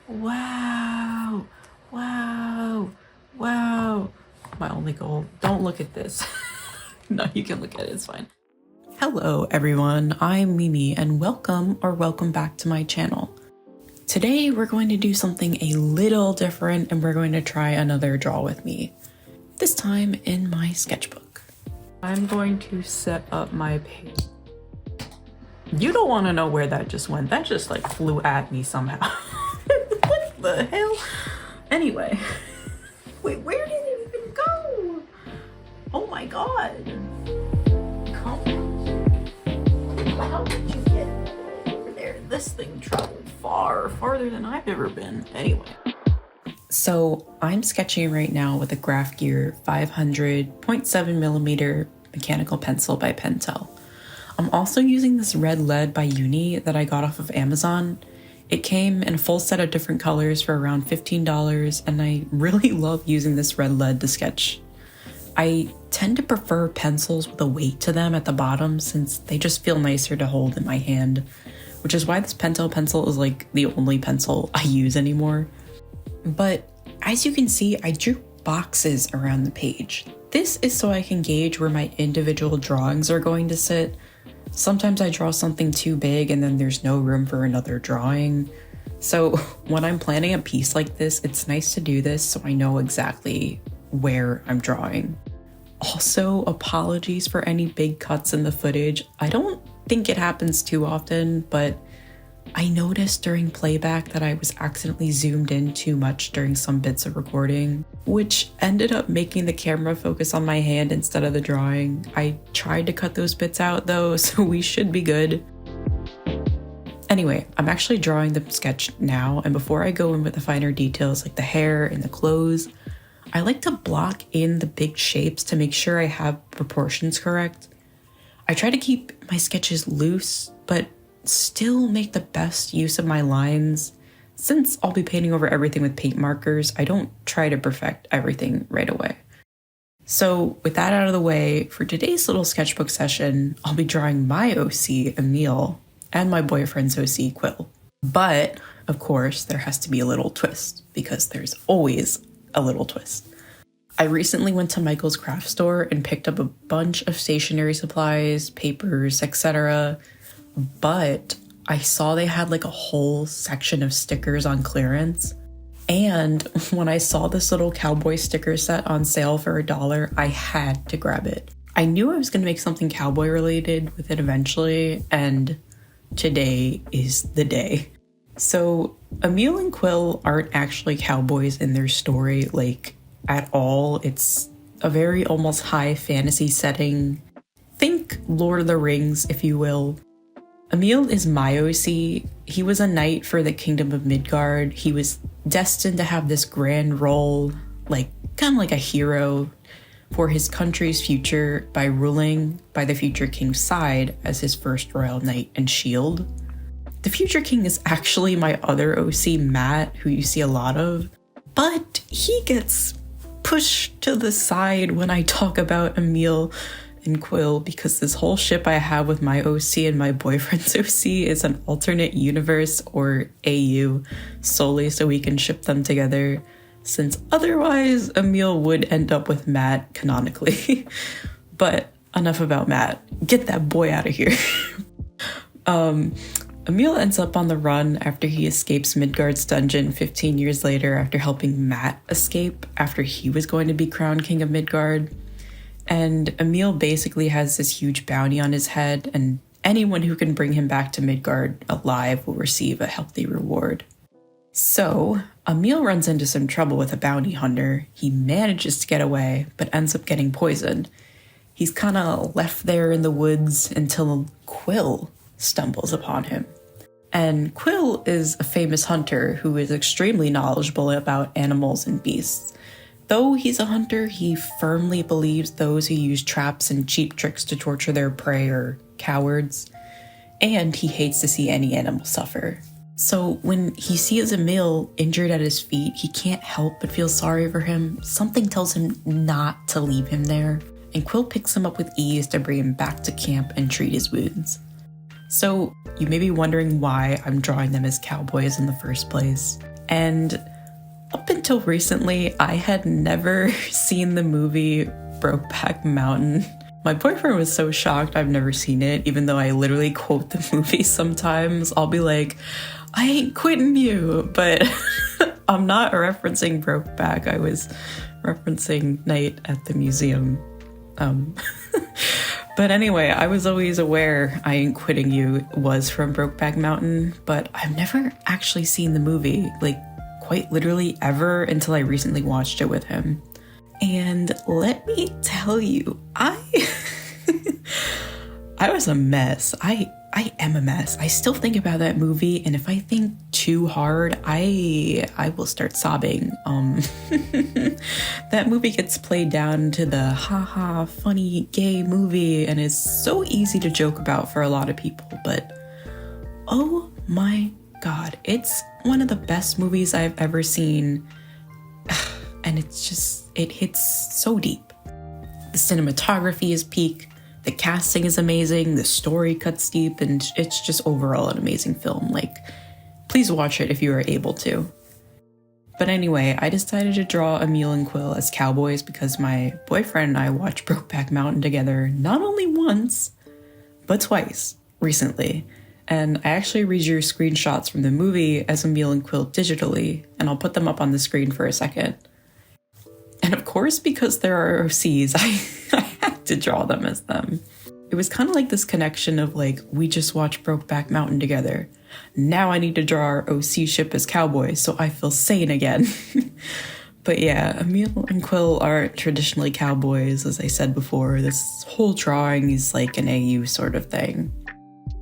Wow, wow, wow. My only goal, don't look at this. No, you can look at it, it's fine. Hello everyone, I'm Mimi and welcome back to my channel. Today we're going to do something a little different and we're going to try another draw with me. This time in my sketchbook. I'm going to set up my page. You don't want to know where that just went. That just like flew at me somehow. What the hell? Anyway. Wait, where did it even go? Oh my god. How did you get over there? This thing traveled farther than I've ever been. Anyway. So I'm sketching right now with a Graph Gear 500 0.7mm mechanical pencil by Pentel. I'm also using this red lead by Uni that I got off of Amazon. It came in a full set of different colors for around $15, and I really love using this red lead to sketch. I tend to prefer pencils with a weight to them at the bottom since they just feel nicer to hold in my hand, which is why this Pentel pencil is like the only pencil I use anymore. But as you can see, I drew boxes around the page. This is so I can gauge where my individual drawings are going to sit. Sometimes I draw something too big and then there's no room for another drawing. So when I'm planning a piece like this, it's nice to do this so I know exactly where I'm drawing. Also, apologies for any big cuts in the footage. I don't think it happens too often, but I noticed during playback that I was accidentally zoomed in too much during some bits of recording, which ended up making the camera focus on my hand instead of the drawing. I tried to cut those bits out though, so we should be good. Anyway, I'm actually drawing the sketch now, and before I go in with the finer details like the hair and the clothes, I like to block in the big shapes to make sure I have proportions correct. I try to keep my sketches loose, but still make the best use of my lines. Since I'll be painting over everything with paint markers, I don't try to perfect everything right away. So with that out of the way, for today's little sketchbook session, I'll be drawing my OC, Emil, and my boyfriend's OC, Quill. But, of course, there has to be a little twist, because there's always a little twist. I recently went to Michael's craft store and picked up a bunch of stationery supplies, papers, etc., but I saw they had like a whole section of stickers on clearance. And when I saw this little cowboy sticker set on sale for $1, I had to grab it. I knew I was going to make something cowboy related with it eventually, and today is the day. So Emil and Quill aren't actually cowboys in their story, like at all. It's a very almost high fantasy setting. Think Lord of the Rings, if you will. Emil is my OC. He was a knight for the Kingdom of Midgard. He was destined to have this grand role, like kind of like a hero for his country's future by ruling by the future king's side as his first royal knight and shield. The future king is actually my other OC, Matt, who you see a lot of, but he gets pushed to the side when I talk about Emil and Quill because this whole ship I have with my OC and my boyfriend's OC is an alternate universe, or AU, solely so we can ship them together, since otherwise Emil would end up with Matt canonically. But enough about Matt. Get that boy out of here. Emil ends up on the run after he escapes Midgard's dungeon 15 years later after helping Matt escape after he was going to be crowned king of Midgard. And Emil basically has this huge bounty on his head, and anyone who can bring him back to Midgard alive will receive a healthy reward. So, Emil runs into some trouble with a bounty hunter. He manages to get away, but ends up getting poisoned. He's kind of left there in the woods until Quill stumbles upon him. And Quill is a famous hunter who is extremely knowledgeable about animals and beasts. Though he's a hunter, he firmly believes those who use traps and cheap tricks to torture their prey are cowards, and he hates to see any animal suffer. So when he sees Emil injured at his feet, he can't help but feel sorry for him. Something tells him not to leave him there, and Quill picks him up with ease to bring him back to camp and treat his wounds. So you may be wondering why I'm drawing them as cowboys in the first place. And up until recently, I had never seen the movie Brokeback Mountain. My boyfriend was so shocked I've never seen it, even though I literally quote the movie sometimes. I'll be like, I ain't quitting you, but I'm not referencing Brokeback. I was referencing Night at the Museum. But anyway, I was always aware I Ain't Quitting You was from Brokeback Mountain, but I've never actually seen the movie, like quite literally ever, until I recently watched it with him. And let me tell you, I was a mess. I am a mess. I still think about that movie, and if I think too hard, I will start sobbing. That movie gets played down to the haha funny gay movie and is so easy to joke about for a lot of people, but oh my god, it's one of the best movies I've ever seen. And it hits so deep. The cinematography is peak. The casting is amazing, the story cuts deep, and it's just overall an amazing film. Like, please watch it if you are able to. But anyway, I decided to draw Emil and Quill as cowboys because my boyfriend and I watched Brokeback Mountain together not only once, but twice recently. And I actually redrew screenshots from the movie as Emil and Quill digitally, and I'll put them up on the screen for a second. And of course, because there are OCs, I had to draw them as them. It was kind of like this connection of like, we just watched Brokeback Mountain together. Now I need to draw our OC ship as cowboys so I feel sane again. But yeah, Emil and Quill aren't traditionally cowboys, as I said before. This whole drawing is like an AU sort of thing.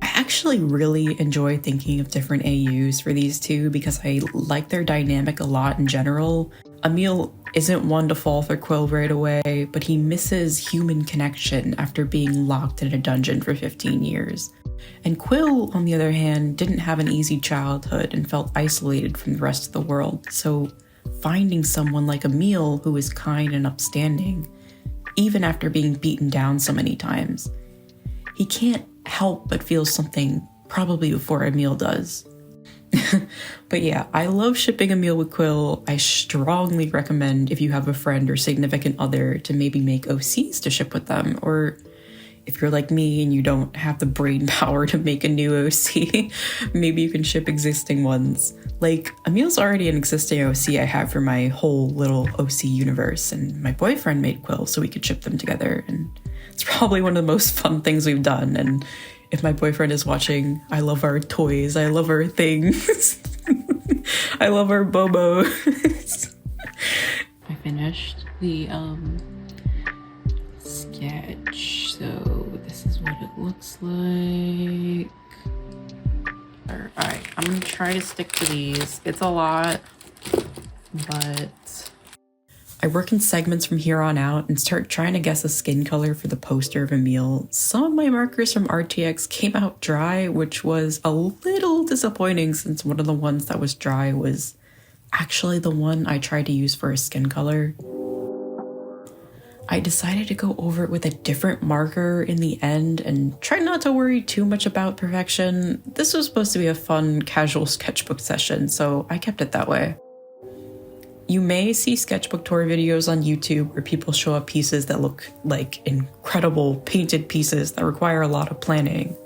I actually really enjoy thinking of different AUs for these two because I like their dynamic a lot in general. Emil isn't one to fall for Quill right away, but he misses human connection after being locked in a dungeon for 15 years. And Quill, on the other hand, didn't have an easy childhood and felt isolated from the rest of the world, so finding someone like Emil who is kind and upstanding, even after being beaten down so many times, he can't help but feel something probably before Emil does. But yeah, I love shipping Emil with Quill. I strongly recommend if you have a friend or significant other to maybe make OCs to ship with them, or if you're like me and you don't have the brain power to make a new OC, maybe you can ship existing ones. Like, Emil's already an existing OC I have for my whole little OC universe, and my boyfriend made Quill so we could ship them together, and it's probably one of the most fun things we've done. And if my boyfriend is watching, I love our toys, I love our things. I love our bobos. I finished the sketch, so this is what it looks like. Alright, I'm gonna try to stick to these. It's a lot, but I work in segments from here on out and start trying to guess a skin color for the poster of Emil. Some of my markers from RTX came out dry, which was a little disappointing since one of the ones that was dry was actually the one I tried to use for a skin color. I decided to go over it with a different marker in the end and try not to worry too much about perfection. This was supposed to be a fun, casual sketchbook session, so I kept it that way. You may see sketchbook tour videos on YouTube where people show up pieces that look like incredible painted pieces that require a lot of planning.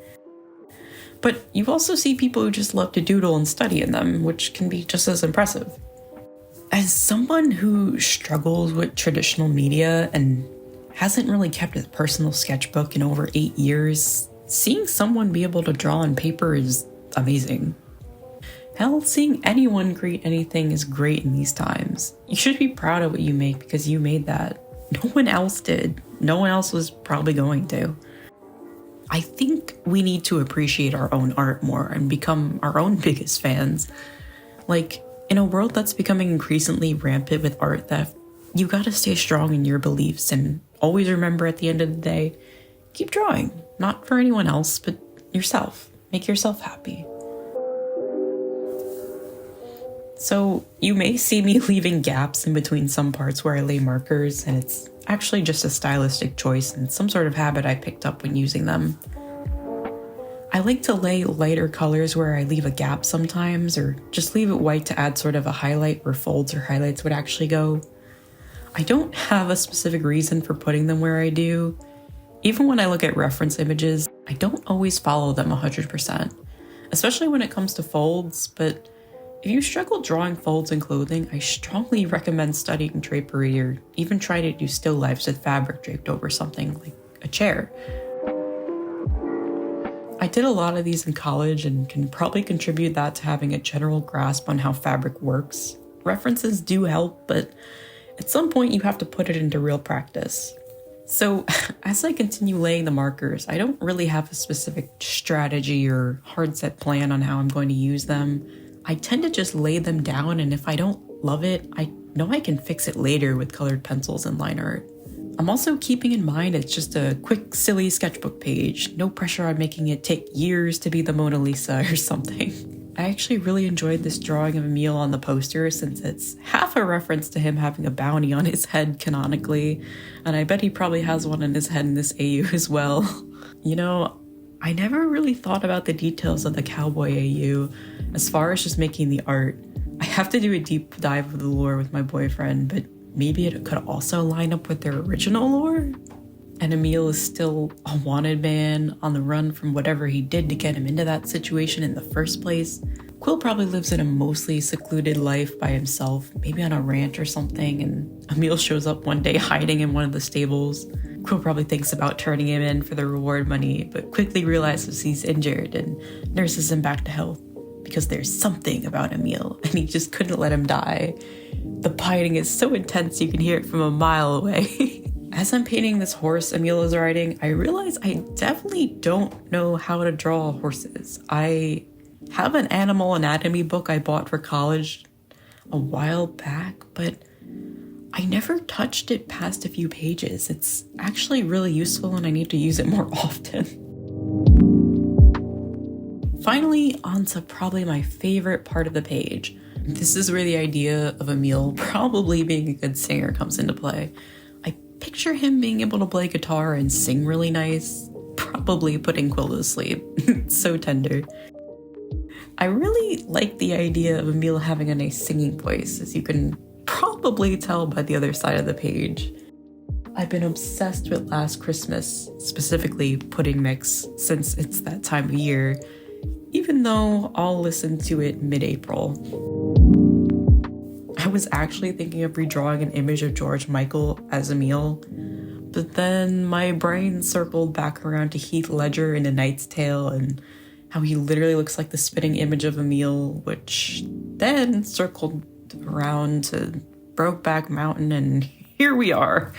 But you also see people who just love to doodle and study in them, which can be just as impressive. As someone who struggles with traditional media and hasn't really kept a personal sketchbook in over 8 years, seeing someone be able to draw on paper is amazing. Hell, seeing anyone create anything is great in these times. You should be proud of what you make because you made that. No one else did. No one else was probably going to. I think we need to appreciate our own art more and become our own biggest fans. Like, in a world that's becoming increasingly rampant with art theft, you gotta stay strong in your beliefs and always remember at the end of the day, keep drawing. Not for anyone else, but yourself. Make yourself happy. So you may see me leaving gaps in between some parts where I lay markers, and it's actually just a stylistic choice and some sort of habit I picked up when using them. I I like to lay lighter colors where I leave a gap sometimes, or just leave it white to add sort of a highlight where folds or highlights would actually go. I don't have a specific reason for putting them where I do. Even when I look at reference images, I don't always follow them 100%, especially when it comes to folds, but if you struggle drawing folds in clothing, I strongly recommend studying drapery or even try to do still lifes with fabric draped over something like a chair. I did a lot of these in college and can probably contribute that to having a general grasp on how fabric works. References do help, but at some point you have to put it into real practice. So as I continue laying the markers, I don't really have a specific strategy or hard set plan on how I'm going to use them. I tend to just lay them down, and if I don't love it, I know I can fix it later with colored pencils and line art. I'm also keeping in mind it's just a quick, silly sketchbook page. No pressure on making it take years to be the Mona Lisa or something. I actually really enjoyed this drawing of Emil on the poster since it's half a reference to him having a bounty on his head canonically, and I bet he probably has one in his head in this AU as well. You know, I never really thought about the details of the cowboy AU as far as just making the art. I have to do a deep dive of the lore with my boyfriend, but maybe it could also line up with their original lore? And Emil is still a wanted man on the run from whatever he did to get him into that situation in the first place. Quill probably lives in a mostly secluded life by himself, maybe on a ranch or something, and Emil shows up one day hiding in one of the stables. Quill probably thinks about turning him in for the reward money, but quickly realizes he's injured and nurses him back to health because there's something about Emil and he just couldn't let him die. The pining is so intense you can hear it from a mile away. As I'm painting this horse Emil is riding, I realize I definitely don't know how to draw horses. I have an animal anatomy book I bought for college a while back, but I never touched it past a few pages. It's actually really useful and I need to use it more often. Finally, on to probably my favorite part of the page. This is where the idea of Emil probably being a good singer comes into play. I picture him being able to play guitar and sing really nice, probably putting Quill to sleep. It's so tender. I really like the idea of Emil having a nice singing voice, as you can probably tell by the other side of the page. I've been obsessed with Last Christmas, specifically Pudding Mix, since it's that time of year, even though I'll listen to it mid-April. I was actually thinking of redrawing an image of George Michael as Emil, but then my brain circled back around to Heath Ledger in A Knight's Tale and how he literally looks like the spitting image of Emil, which then circled around to Brokeback Mountain, and here we are.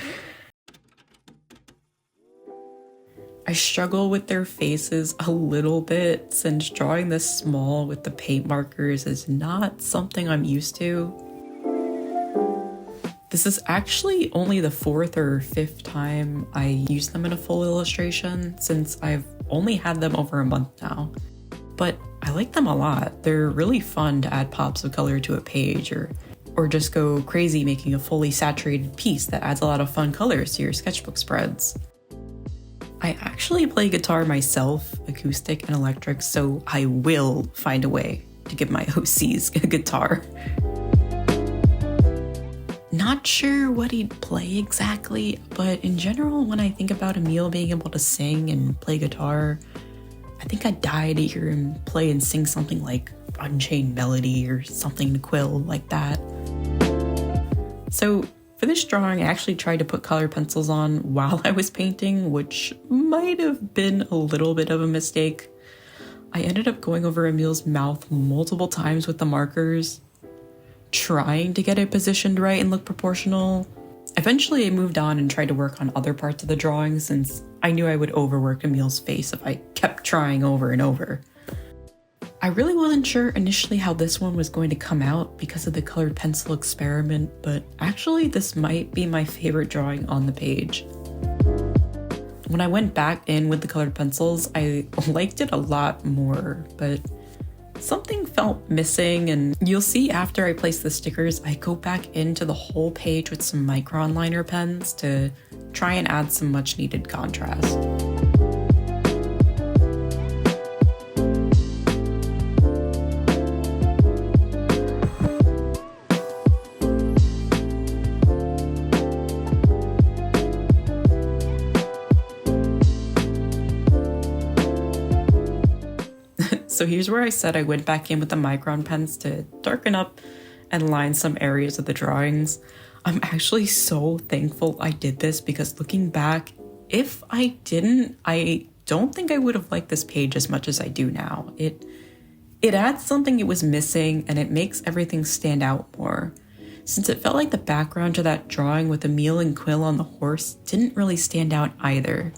I struggle with their faces a little bit since drawing this small with the paint markers is not something I'm used to. This is actually only the fourth or fifth time I use them in a full illustration since I've only had them over a month now. But I like them a lot. They're really fun to add pops of color to a page or just go crazy making a fully saturated piece that adds a lot of fun colors to your sketchbook spreads. I actually play guitar myself, acoustic and electric, so I will find a way to give my OCs a guitar. Not sure what he'd play exactly, but in general, when I think about Emil being able to sing and play guitar, I think I'd die to hear him play and sing something like Unchained Melody or something to Quill like that. So for this drawing, I actually tried to put colored pencils on while I was painting, which might have been a little bit of a mistake. I ended up going over Emil's mouth multiple times with the markers, trying to get it positioned right and look proportional. Eventually, I moved on and tried to work on other parts of the drawing since I knew I would overwork Emil's face if I kept trying over and over. I really wasn't sure initially how this one was going to come out because of the colored pencil experiment, but actually this might be my favorite drawing on the page. When I went back in with the colored pencils, I liked it a lot more, but something felt missing, and you'll see after I place the stickers, I go back into the whole page with some micron liner pens to try and add some much needed contrast. So here's where I said I went back in with the micron pens to darken up and line some areas of the drawings. I'm actually so thankful I did this because looking back, if I didn't, I don't think I would have liked this page as much as I do now. It adds something it was missing and it makes everything stand out more. Since it felt like the background to that drawing with Emil and Quill on the horse didn't really stand out either.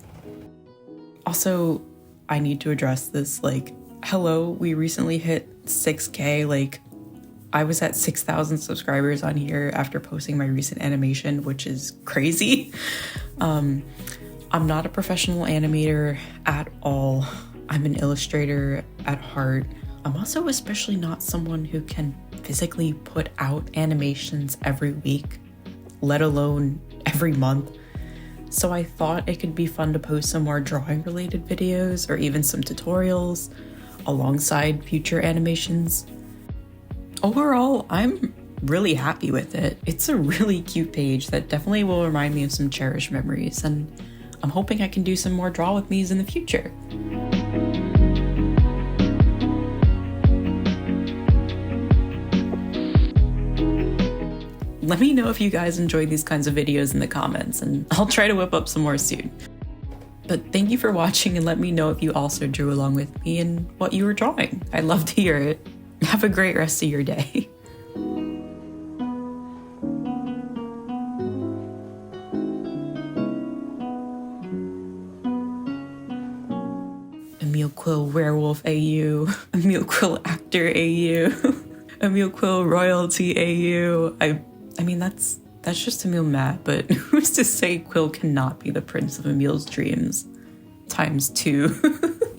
Also, I need to address this, like, hello, we recently hit 6K, like, I was at 6,000 subscribers on here after posting my recent animation, which is crazy. I'm not a professional animator at all. I'm an illustrator at heart. I'm also especially not someone who can physically put out animations every week, let alone every month. So I thought it could be fun to post some more drawing related videos or even some tutorials alongside future animations. Overall, I'm really happy with it. It's a really cute page that definitely will remind me of some cherished memories, and I'm hoping I can do some more draw with me's in the future. Let me know if you guys enjoy these kinds of videos in the comments, and I'll try to whip up some more soon. But thank you for watching, and let me know if you also drew along with me and what you were drawing. I'd love to hear it. Have a great rest of your day. Emil Quill Werewolf AU, Emil Quill Actor AU, Emil Quill Royalty AU. I mean, that's just Emil Matt, but who's to say Quill cannot be the prince of Emil's dreams? ×2.